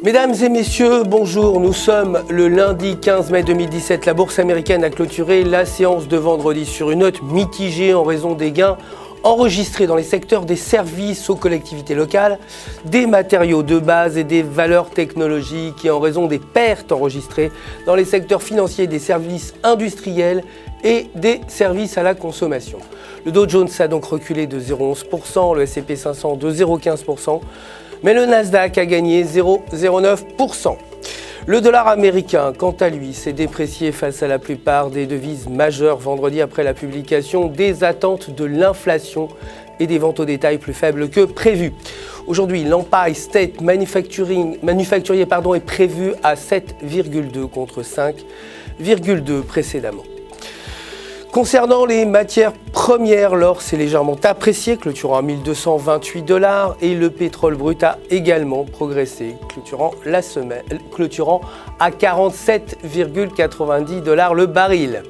Mesdames et messieurs, bonjour. Nous sommes le lundi 15 mai 2017. La bourse américaine a clôturé la séance de vendredi sur une note mitigée en raison des gains enregistrés dans les secteurs des services aux collectivités locales, des matériaux de base et des valeurs technologiques et en raison des pertes enregistrées dans les secteurs financiers, des services industriels et des services à la consommation. Le Dow Jones a donc reculé de 0,11%, le S&P 500 de 0,15%, mais le Nasdaq a gagné 0,09%. Le dollar américain, quant à lui, s'est déprécié face à la plupart des devises majeures vendredi après la publication des attentes de l'inflation et des ventes au détail plus faibles que prévues. Aujourd'hui, l'Empire State Manufacturier est prévu à 7,2 contre 5,2 précédemment. Concernant les matières premières, l'or s'est légèrement apprécié, clôturant à 1228$ et le pétrole brut a également progressé, clôturant à 47,90$ le baril.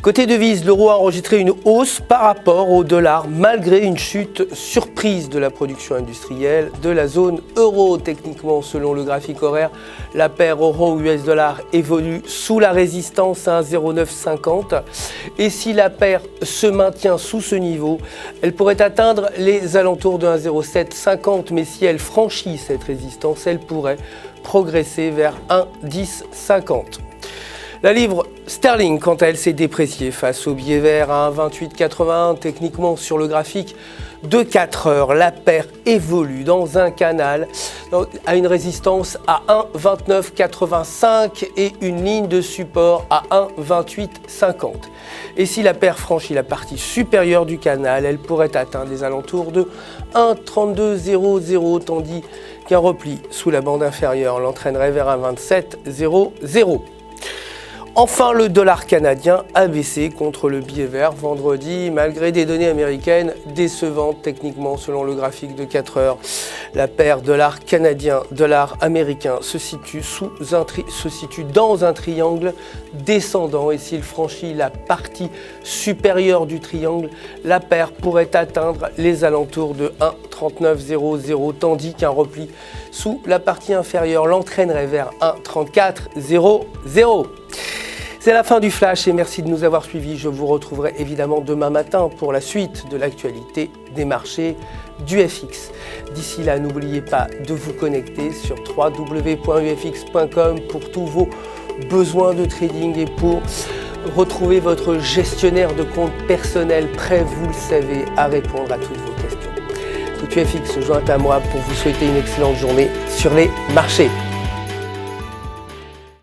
Côté devises, l'euro a enregistré une hausse par rapport au dollar malgré une chute surprise de la production industrielle de la zone euro. Techniquement, selon le graphique horaire, la paire euro-US dollar évolue sous la résistance à 1,0950 et si la paire se maintient sous ce niveau, elle pourrait atteindre les alentours de 1,0750, mais si elle franchit cette résistance, elle pourrait progresser vers 1,1050. La livre sterling, quant à elle, s'est dépréciée face au billet vert à 1,2881. Techniquement, sur le graphique de 4 heures, la paire évolue dans un canal à une résistance à 1,2985 et une ligne de support à 1,2850. Et si la paire franchit la partie supérieure du canal, elle pourrait atteindre les alentours de 1,3200, tandis qu'un repli sous la bande inférieure l'entraînerait vers 1,2700. Enfin, le dollar canadien a baissé contre le billet vert vendredi, malgré des données américaines décevantes techniquement selon le graphique de 4 heures. La paire dollar canadien, dollar américain se situe dans un triangle descendant et s'il franchit la partie supérieure du triangle, la paire pourrait atteindre les alentours de 1,3900, tandis qu'un repli sous la partie inférieure l'entraînerait vers 1,3400. C'est la fin du Flash et merci de nous avoir suivis. Je vous retrouverai évidemment demain matin pour la suite de l'actualité des marchés du FX. D'ici là, n'oubliez pas de vous connecter sur www.ufx.com pour tous vos besoins de trading et pour retrouver votre gestionnaire de compte personnel prêt, vous le savez, à répondre à toutes vos questions. Tout UFX se joint à moi pour vous souhaiter une excellente journée sur les marchés.